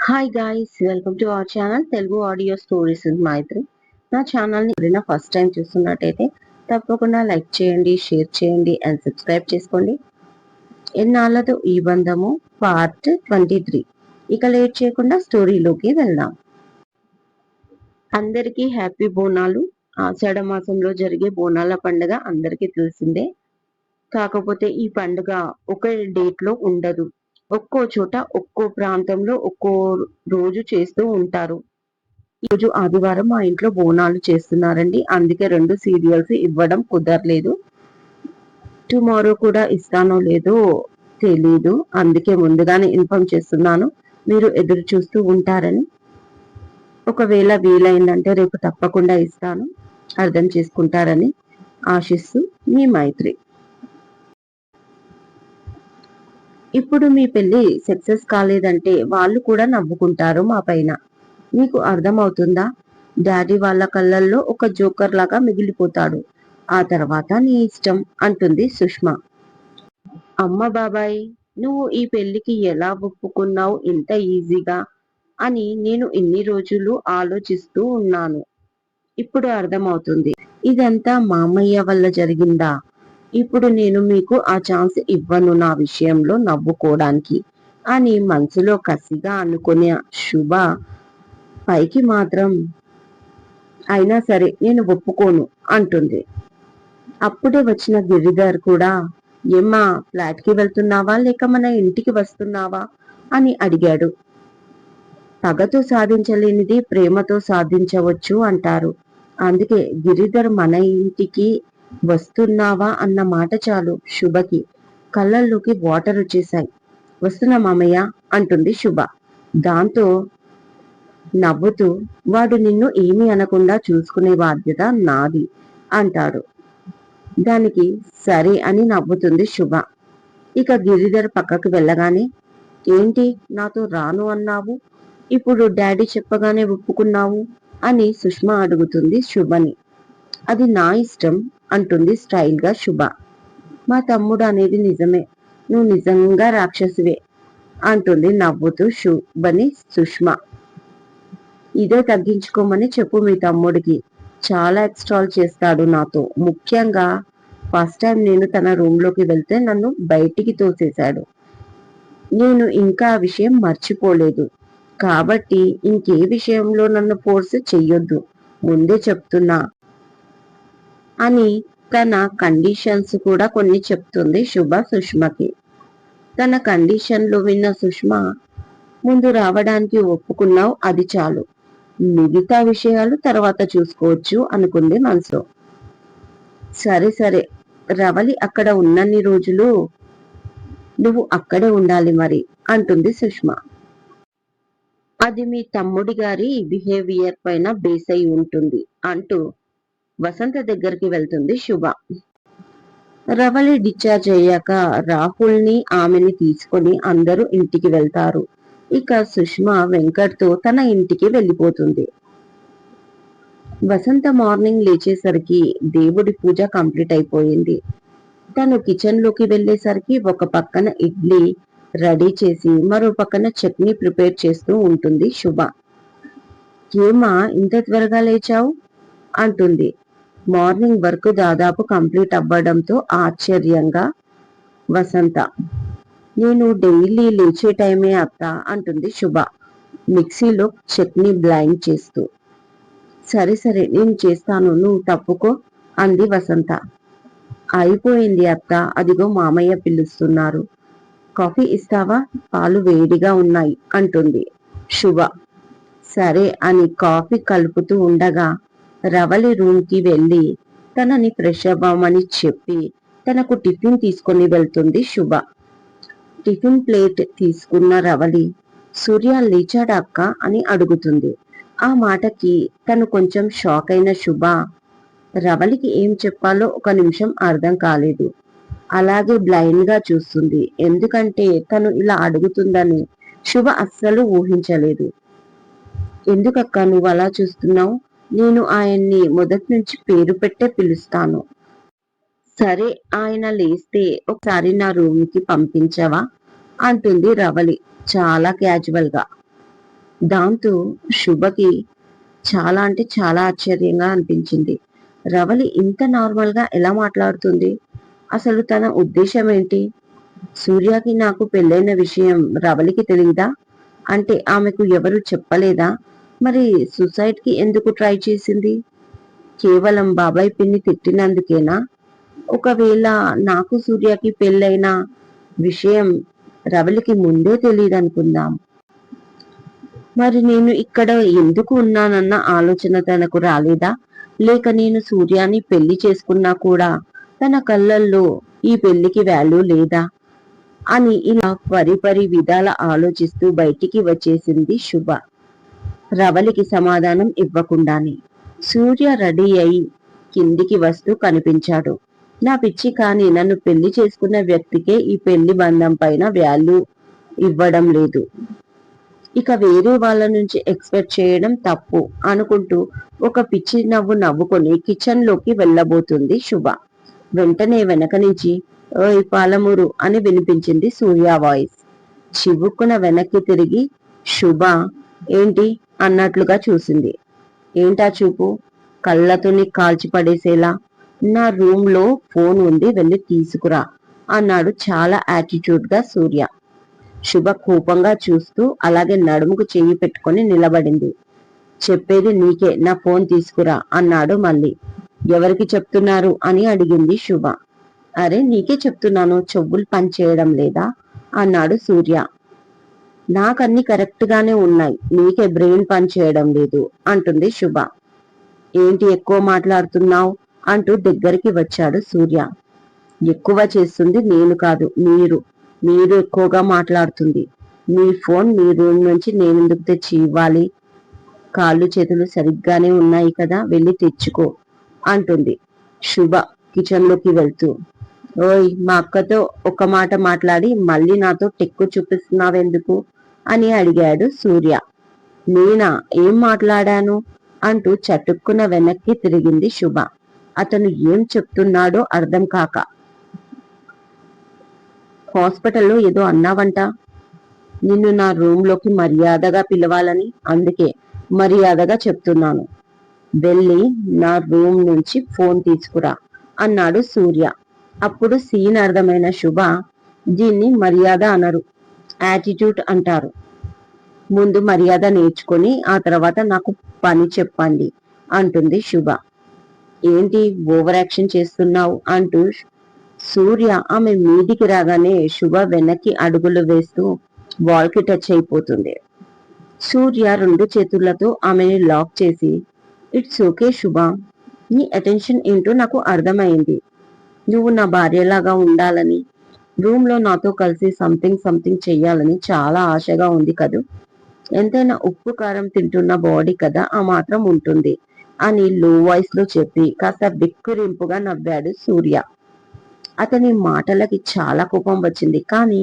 Hi guys, welcome to our channel Telugu audio stories with Maithri. నా ఛానల్ని ఎవరైనా ఫస్ట్ టైం చూస్తున్నట్టయితే తప్పకుండా లైక్ చేయండి, షేర్ చేయండి అండ్ సబ్స్క్రైబ్ చేసుకోండి. ఎన్నాళ్ళతో ఈ బంధము పార్ట్ 23. ఇక లేట్ చేయకుండా స్టోరీలోకి వెళ్దాం. అందరికీ హ్యాపీ బోనాలు. ఆషాఢ మాసంలో జరిగే బోనాల పండుగ అందరికీ తెలిసిందే. కాకపోతే ఈ పండుగ ఒకే డేట్ లో ఉండదు. ఒక్కో చోట ఒక్కో ప్రాంతంలో ఒక్కో రోజు చేస్తూ ఉంటారు. ఈ రోజు ఆదివారం మా ఇంట్లో బోనాలు చేస్తున్నారండి. అందుకే 2 సీరియల్స్ ఇవ్వడం కుదరలేదు. టుమారో కూడా ఇస్తానో లేదో తెలీదు. అందుకే ముందుగానే ఇన్ఫార్మ్ చేస్తున్నాను, మీరు ఎదురు చూస్తూ ఉంటారని. ఒకవేళ వీలైందంటే రేపు తప్పకుండా ఇస్తాను, అర్థం చేసుకుంటారని ఆశిస్తూ మీ మైత్రి. ఇప్పుడు మీ పెళ్లి సక్సెస్ కాలేదంటే వాళ్ళు కూడా నవ్వుకుంటారు మా పైన. మీకు అర్థమవుతుందా? డాడీ వాళ్ళ కళ్ళల్లో ఒక జోకర్ లాగా మిగిలిపోతాడు. ఆ తర్వాత నీ ఇష్టం అంటుంది సుష్మా. అమ్మ బాబాయ్, నువ్వు ఈ పెళ్లికి ఎలా ఒప్పుకున్నావు ఇంత ఈజీగా అని నేను ఇన్ని రోజులు ఆలోచిస్తూ ఉన్నాను. ఇప్పుడు అర్థమవుతుంది. ఇదంతా మామయ్య వల్ల జరిగిందా? ఇప్పుడు నేను మీకు ఆ ఛాన్స్ ఇవ్వను నా విషయంలో నవ్వుకోవడానికి అని మనసులో కసిగా అనుకునే శుభ పైకి మాత్రం అయినా సరే నేను ఒప్పుకోను అంటుంది. అప్పుడే వచ్చిన గిరిధర్ కూడా, ఏమ్మా ఫ్లాట్ కి వెళ్తున్నావా లేక మన ఇంటికి వస్తున్నావా అని అడిగాడు. పగతో సాధించలేనిది ప్రేమతో సాధించవచ్చు అంటారు. అందుకే గిరిధర్ మన ఇంటికి వస్తున్నావా అన్న మాట చాలు శుభకి కళ్ళల్లోకి వాటర్ వచ్చేశాయి. వస్తున్నా మామయ్య అంటుంది శుభ. దాంతో నవ్వుతూ, వాడు నిన్ను ఏమీ అనకుండా చూసుకునే బాధ్యత నాది అంటాడు. దానికి సరే అని నవ్వుతుంది శుభ. ఇక గిరిధర్ పక్కకు వెళ్ళగానే, ఏంటి నాతో రాను అన్నావు, ఇప్పుడు డాడీ చెప్పగానే ఒప్పుకున్నావు అని సుష్మా అడుగుతుంది శుభని. అది నా ఇష్టం అంటుంది స్టైల్ గా శుభ. మా తమ్ముడు అనేది నిజమే, నువ్వు నిజంగా రాక్షసివే అంటుంది నవ్వుతూ శుభని సుష్మా. ఇదే తగ్గించుకోమని చెప్పు మీ తమ్ముడికి, చాలా ఎక్స్ట్రాల్ చేస్తాడు నాతో. ముఖ్యంగా ఫస్ట్ టైం నేను తన రూమ్ లోకి వెళ్తే నన్ను బయటికి తోసేశాడు. నేను ఇంకా ఆ విషయం మర్చిపోలేదు. కాబట్టి ఇంకే విషయంలో నన్ను ఫోర్స్ చెయ్యొద్దు, ముందే చెప్తున్నా అని తన కండిషన్స్ కూడా కొన్ని చెప్తుంది శుభ సుష్మకి. తన కండిషన్లు విన్న సుష్మ, ముందు రావడానికి ఒప్పుకున్నావు అది చాలు, మిగతా విషయాలు తర్వాత చూసుకోవచ్చు అనుకుంది మనసులో. సరే సరే, రవలి అక్కడ ఉన్నన్ని రోజులు నువ్వు అక్కడే ఉండాలి మరి అంటుంది సుష్మ. అది మీ తమ్ముడి గారి బిహేవియర్ పైన బేస్ అయి ఉంటుంది అంటూ వసంత దగ్గరికి వెళ్తుంది శుభ. రవలి డిశ్చార్జ్ అయ్యాక రాహుల్ ని ఆమెని తీసుకొని అందరూ ఇంటికి వెళ్తారు. ఇక సుష్మ వెంకట్ తో తన ఇంటికి వెళ్ళిపోతుంది. వసంత మార్నింగ్ లేచేసరికి దేవుడి పూజ కంప్లీట్ అయిపోయింది. తను కిచెన్ లోకి వెళ్లేసరికి ఒక పక్కన ఇడ్లీ రెడీ చేసి మరో పక్కన చట్నీ ప్రిపేర్ చేస్తూ ఉంటుంది శుభ. ఏమా ఇంత త్వరగా లేచావు అంటుంది. మార్నింగ్ వర్క్ దాదాపు కంప్లీట్ అవ్వడంతో ఆశ్చర్యంగా వసంత. నేను డైలీ లేచే టైమే అత్త అంటుంది శుభ మిక్సీలో చట్నీ బ్లైండ్ చేస్తూ. సరే సరే నేను చేస్తాను, నువ్వు తప్పుకో అంది వసంత. అయిపోయింది అత్త, అదిగో మామయ్య పిలుస్తున్నారు, కాఫీ ఇస్తావా, పాలు వేడిగా ఉన్నాయి అంటుంది శుభ. సరే అని కాఫీ కలుపుతూ ఉండగా రవలి రూమ్ కి వెళ్ళి తనని ఫ్రెష్ అవ్వమని చెప్పి తనకు టిఫిన్ తీసుకొని వెళ్తుంది శుభ. టిఫిన్ ప్లేట్ తీసుకున్న రవలి, సూర్య లేచాడా అక్క అని అడుగుతుంది. ఆ మాటకి తను కొంచెం షాక్ అయిన శుభ రవలికి ఏం చెప్పాలో ఒక నిమిషం అర్థం కాలేదు. అలాగే బ్లైండ్ గా చూస్తుంది. ఎందుకంటే తను ఇలా అడుగుతుందని శుభ అస్సలు ఊహించలేదు. ఎందుకక్క నువ్వు అలా చూస్తున్నావు, నేను ఆయన్ని మొదటి నుంచి పేరు పెట్టే పిలుస్తాను. సరే ఆయన లేస్తే ఒకసారి నా రూమ్ కి పంపించవా అంటుంది రవలి చాలా క్యాజువల్ గా. దాంతో శుభకి చాలా అంటే చాలా ఆశ్చర్యంగా అనిపించింది. రవలి ఇంత నార్మల్ గా ఎలా మాట్లాడుతుంది? అసలు తన ఉద్దేశం ఏంటి? సూర్యకి నాకు పెళ్ళైన విషయం రవలికి తెలియదా? అంటే ఆమెకు ఎవరు చెప్పలేదా? మరి సూసైడ్ కి ఎందుకు ట్రై చేసింది? కేవలం బాబాయ్ పిన్ని తిట్టినందుకేనా? ఒకవేళ నాకు సూర్యకి పెళ్ళైన విషయం రవలికి ముందే తెలియదనుకుందాం. మరి నేను ఇక్కడ ఎందుకు ఉన్నానన్న ఆలోచన తనకు రాలేదా? లేక నేను సూర్యాని పెళ్లి చేసుకున్నా కూడా తన కళ్ళల్లో ఈ పెళ్లికి వాల్యూ లేదా అని ఇలా పరిపరి విధాల ఆలోచిస్తూ బయటికి వచ్చేసింది శుభ. రవలికి సమాధానం ఇవ్వకుండానే. సూర్య రెడీ అయి కిందికి వస్తూ కనిపించాడు. నా పిచ్చి కాని నన్ను పెళ్లి చేసుకున్న వ్యక్తికే ఈ పెళ్లి బంధం పైన వాల్యూ ఇవ్వడం లేదు. ఇక వేరే వాళ్ళ నుంచి ఎక్స్పెక్ట్ చేయడం తప్పు అనుకుంటూ ఒక పిచ్చి నవ్వు నవ్వుకొని కిచెన్ లోకి వెళ్ళబోతుంది శుభ. వెంటనే వెనక నుంచి ఓయ్ పాలమూరు అని వినిపించింది సూర్య వాయిస్. చివుక్కున వెనక్కి తిరిగి శుభ ఏంటి అన్నట్లుగా చూసింది. ఏంటా చూపు? కళ్ళతోని కాల్చి పడేసేలా. నా రూమ్ లో ఫోన్ ఉంది, వెళ్ళి తీసుకురా అన్నాడు చాలా యాటిట్యూడ్ గా సూర్య. శుభ కోపంగా చూస్తూ అలాగే నడుముకు చెయ్యి పెట్టుకొని నిలబడింది. చెప్పేది నీకే, నా ఫోన్ తీసుకురా అన్నాడు మళ్ళీ. ఎవరికి చెప్తున్నారు అని అడిగింది శుభ. అరే నీకే చెప్తున్నాను, చెవులు పని చేయడం లేదా అన్నాడు సూర్య. నాకన్నీ కరెక్ట్ గానే ఉన్నాయి, నీకే బ్రెయిన్ పని చేయడం లేదు అంటుంది శుభ. ఏంటి ఎక్కువ మాట్లాడుతున్నావు అంటూ దగ్గరికి వచ్చాడు సూర్య. ఎక్కువ చేస్తుంది నేను కాదు, మీరు ఎక్కువగా మాట్లాడుతుంది. మీ ఫోన్ మీ రూమ్ నుంచి నేనెందుకు తెచ్చి ఇవ్వాలి? కాళ్ళు చేతులు సరిగ్గానే ఉన్నాయి కదా, వెళ్ళి తెచ్చుకో అంటుంది శుభ కిచెన్ లోకి వెళ్తూ. ఓయ్ మా అక్కతో ఒక మాట మాట్లాడి మళ్ళీ నాతో టెక్కు చూపిస్తున్నావెందుకు అని అడిగాడు సూర్య. నేనా ఏం మాట్లాడాను అంటూ చటుక్కున వెనక్కి తిరిగింది శుభ. అతను ఏం చెప్తున్నాడో అర్థం కాక. హాస్పిటల్లో ఏదో అన్నావంట. నిన్ను నా రూమ్ లోకి మర్యాదగా పిలవాలని, అందుకే మర్యాదగా చెప్తున్నాను. వెళ్ళి నా రూమ్ నుంచి ఫోన్ తీసుకురా అన్నాడు సూర్య. అప్పుడు సీన్ అర్థమైన శుభ, దీన్ని మర్యాద అనరు, యాటిట్యూడ్ అంటారు. ముందు మర్యాద నేర్చుకొని ఆ తర్వాత నాకు పని చెప్పండి అంటుంది శుభ. ఏంటి ఓవర్ యాక్షన్ చేస్తున్నావు అంటూ సూర్య ఆమె మీదికి రాగానే శుభ వెనక్కి అడుగులు వేస్తూ వాల్ కి టచ్ అయిపోతుంది. సూర్య రెండు చేతులతో ఆమెని లాక్ చేసి, ఇట్స్ ఓకే శుభ, నీ అటెన్షన్ ఏంటో నాకు అర్థమైంది. నువ్వు నా భార్యలాగా ఉండాలని, రూమ్ లో నాతో కలిసి సంథింగ్ చెయ్యాలని చాలా ఆశగా ఉంది కదూ. ఎంతైనా ఉప్పు కారం తింటున్న బాడీ కదా, ఆ మాత్రం ఉంటుంది అని లో వాయిస్ లో చెప్పి కాస్త బిక్కురింపుగా నవ్వాడు సూర్య. అతని మాటలకి చాలా కోపం వచ్చింది, కానీ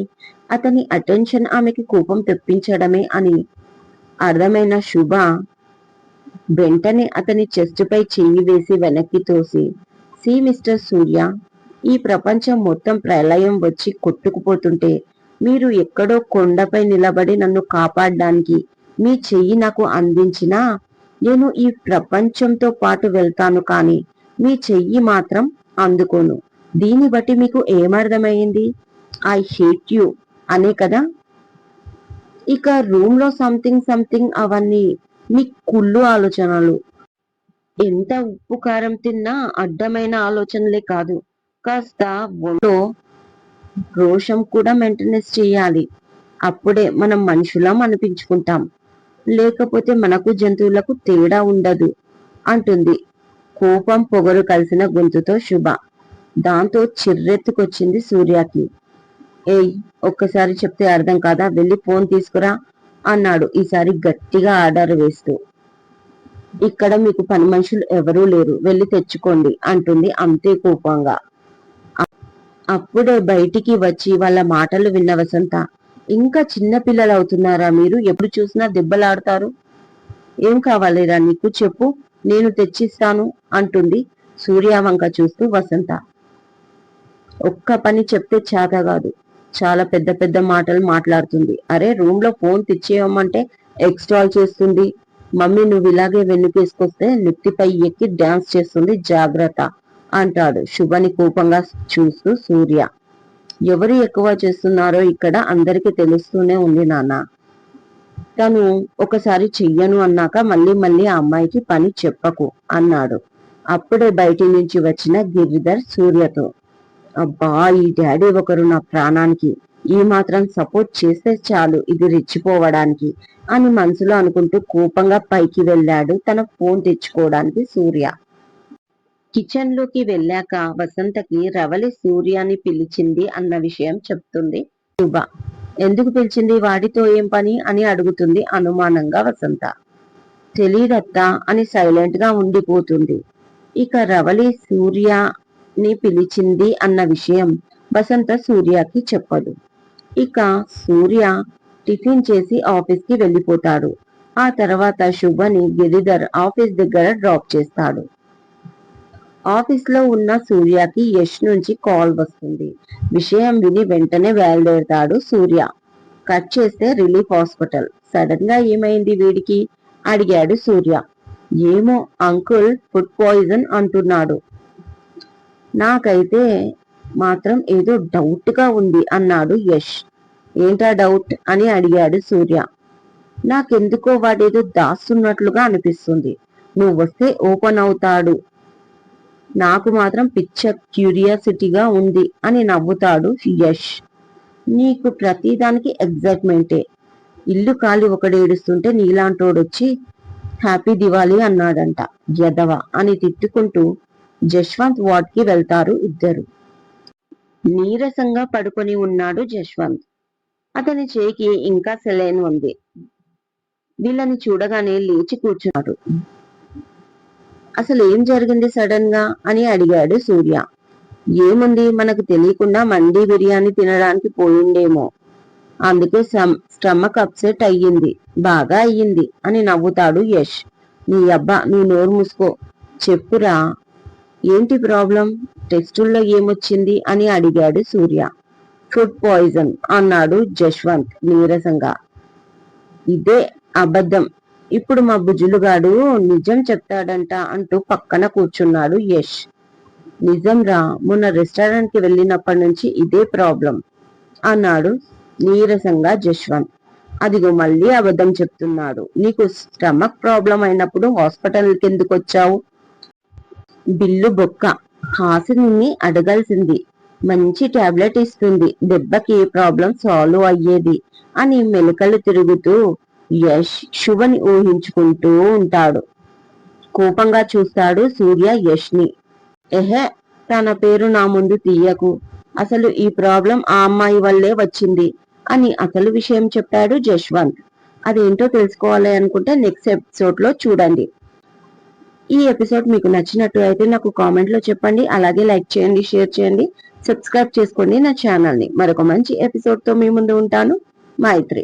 అతని అటెన్షన్ ఆమెకి కోపం తెప్పించడమే అని అర్థమైన శుభ వెంటనే అతని చెస్ట్ పై చెయ్యి వేసి వెనక్కి తోసి, సి మిస్టర్ సూర్య, ఈ ప్రపంచం మొత్తం ప్రళయం వచ్చి కొట్టుకుపోతుంటే మీరు ఎక్కడో కొండపై నిలబడి నన్ను కాపాడడానికి మీ చెయ్యి నాకు అందించినా నేను ఈ ప్రపంచంతో పాటు వెళ్తాను, కానీ మీ చెయ్యి మాత్రం అందుకోను. దీన్ని బట్టి మీకు ఏమర్థమైంది? ఐ హేట్ యు అనే కదా. ఇక రూమ్ లో సంథింగ్ అవన్నీ మీ కుళ్ళు ఆలోచనలు. ఎంత ఉప్పు కారం తిన్నా అడ్డమైన ఆలోచనలే కాదు, కాస్త ఒంట్లో రోషం కూడా మెయింటెనెన్స్ చేయాలి. అప్పుడే మనం మనుషులం అనిపించుకుంటాం, లేకపోతే మనకు జంతువులకు తేడా ఉండదు అంటుంది కోపం పొగరు కలిసిన గొంతుతో శుభ. దాంతో చిర్రెత్తుకొచ్చింది సూర్యకి. ఏయ్ ఒక్కసారి చెప్తే అర్థం కాదా, వెళ్ళి ఫోన్ తీసుకురా అన్నాడు ఈసారి గట్టిగా ఆర్డర్ వేస్తూ. ఇక్కడ మీకు పని మనుషులు ఎవరూ లేరు, వెళ్ళి తెచ్చుకోండి అంటుంది అంతే కోపంగా. అప్పుడే బయటికి వచ్చి వాళ్ళ మాటలు విన్న వసంత, ఇంకా చిన్న పిల్లలు అవుతున్నారా మీరు? ఎప్పుడు చూసినా దెబ్బలాడతారు. ఏం కావాలిరా నీకు, చెప్పు, నేను తెచ్చిస్తాను అంటుంది సూర్య వంక చూస్తూ వసంత. ఒక్క పని చెప్తే చేత కాదు, చాలా పెద్ద పెద్ద మాటలు మాట్లాడుతుంది. అరే రూమ్ లో ఫోన్ తెచ్చేయమంటే ఎక్స్ట్రాల్ చేస్తుంది. మమ్మీ నువ్వు ఇలాగే వెన్నుకేసుకొస్తే నెత్తిపై ఎక్కి డాన్స్ చేస్తుంది, జాగ్రత్త అంటాడు శుభని కోపంగా చూస్తూ సూర్య. ఎవరు ఎక్కువ చేస్తున్నారో ఇక్కడ అందరికి తెలుస్తూనే ఉంది నాన్న. తను ఒకసారి చెయ్యను అన్నాక మళ్ళీ మళ్ళీ ఆ అమ్మాయికి పని చెప్పకు అన్నాడు. అప్పుడే బయటి నుంచి వచ్చిన గిరిధర్ సూర్యతో, అబ్బా ఈ డాడీ ఒకరు నా ప్రాణానికి, ఈ మాత్రం సపోర్ట్ చేస్తే చాలు ఇది రెచ్చిపోవడానికి అని మనసులో అనుకుంటూ కోపంగా పైకి వెళ్ళాడు తన ఫోన్ తెచ్చుకోవడానికి సూర్య. కిచెన్ లోకి వెళ్ళాక వసంతకి రవలి సూర్యాని పిలిచింది అన్న విషయం చెప్తుంది శుభ. ఎందుకు పిలిచింది, వాడితో ఏం పని అని అడుగుతుంది అనుమానంగా వసంత. తెలీదత్తా అని సైలెంట్ గా ఉండిపోతుంది. ఇక రవలి సూర్యని పిలిచింది అన్న విషయం వసంత సూర్యకి చెప్పదు. ఇక సూర్య టిఫిన్ చేసి ఆఫీస్ కి వెళ్ళిపోతాడు. ఆ తర్వాత శుభని గిరిధర్ ఆఫీస్ దగ్గర డ్రాప్ చేస్తాడు. ఆఫీస్ లో ఉన్న సూర్యకి యష్ నుంచి కాల్ వస్తుంది. విషయం విని వెంటనే బయలుదేరతాడు సూర్య. కట్ చేస్తే రిలీఫ్ హాస్పిటల్. సడన్ గా ఏమైంది వీడికి అడిగాడు సూర్య. ఏమో అంకుల్ ఫుడ్ పాయిజన్ అంటున్నాడు. నాకైతే మాత్రం ఏదో డౌట్ గా ఉంది అన్నాడు యష్. ఏంటా డౌట్ అని అడిగాడు సూర్య. నాకెందుకో వాడేదో దాస్తున్నట్లుగా అనిపిస్తుంది. నువ్వు వస్తే ఓపెన్ అవుతాడు. నాకు మాత్రం పిచ్చ క్యూరియాసిటీగా ఉంది అని నవ్వుతాడు యష్. నీకు ప్రతిదానికి ఎగ్జైట్మెంటే. ఇల్లు కాలి ఒకడేడుస్తుంటే నీలాంటోడొచ్చి హ్యాపీ దివాళీ అన్నాడంట యదవ అని తిట్టుకుంటూ జశ్వంత్ వార్డ్ కి వెళ్తారు ఇద్దరు. నీరసంగా పడుకొని ఉన్నాడు జశ్వంత్. అతని చేయికి ఇంకా సెలైన్ ఉంది. వీళ్ళని చూడగానే లేచి కూర్చున్నాడు. అసలు ఏం జరిగింది సడన్ గా అని అడిగాడు సూర్య. ఏముంది, మనకు తెలియకుండా మండీ బిర్యానీ తినడానికి పోయిండేమో, అందుకే స్టమక్ అప్సెట్ అయ్యింది, బాగా అయ్యింది అని నవ్వుతాడు యష్. నీ అబ్బా నీ నోరు మూసుకో, చెప్పురా ఏంటి ప్రాబ్లం, టెస్టుల్లో ఏమొచ్చింది అని అడిగాడు సూర్య. ఫుడ్ పాయిజన్ అన్నాడు జశ్వంత్ నీరసంగా. ఇదే అబద్ధం, ఇప్పుడు మా బుజ్జులుగాడు నిజం చెప్తాడంట అంటూ పక్కన కూర్చున్నాడు యష్. నిజం రా, మొన్న రెస్టారెంట్ కి వెళ్ళినప్పటి నుంచి ఇదే ప్రాబ్లం అన్నాడు నీరసంగా జశ్వంత్. అదిగో మళ్ళీ అబద్ధం చెప్తున్నాడు. నీకు స్టమక్ ప్రాబ్లం అయినప్పుడు హాస్పిటల్కి ఎందుకు వచ్చావు? బిల్లు బొక్క, హాసిని అడగాల్సింది, మంచి టాబ్లెట్ ఇస్తుంది, దెబ్బకి ప్రాబ్లం సాల్వ్ అయ్యేది అని మెలకలు తిరుగుతూ యష్ శుభని ఊహించుకుంటూ ఉంటాడు. కోపంగా చూస్తాడు సూర్య యష్ ని. ఎహే, తన పేరు నా ముందు తీయకు, అసలు ఈ ప్రాబ్లం ఆ అమ్మాయి వల్లే వచ్చింది అని అసలు విషయం చెప్పాడు జశ్వంత్. అదేంటో తెలుసుకోవాలి అనుకుంటే నెక్స్ట్ ఎపిసోడ్ లో చూడండి. ఈ ఎపిసోడ్ మీకు నచ్చినట్టు అయితే నాకు కామెంట్ లో చెప్పండి. అలాగే లైక్ చేయండి, షేర్ చేయండి, సబ్స్క్రైబ్ చేసుకోండి నా ఛానల్ ని. మరొక మంచి ఎపిసోడ్ తో మీ ముందు ఉంటాను. మైత్రి.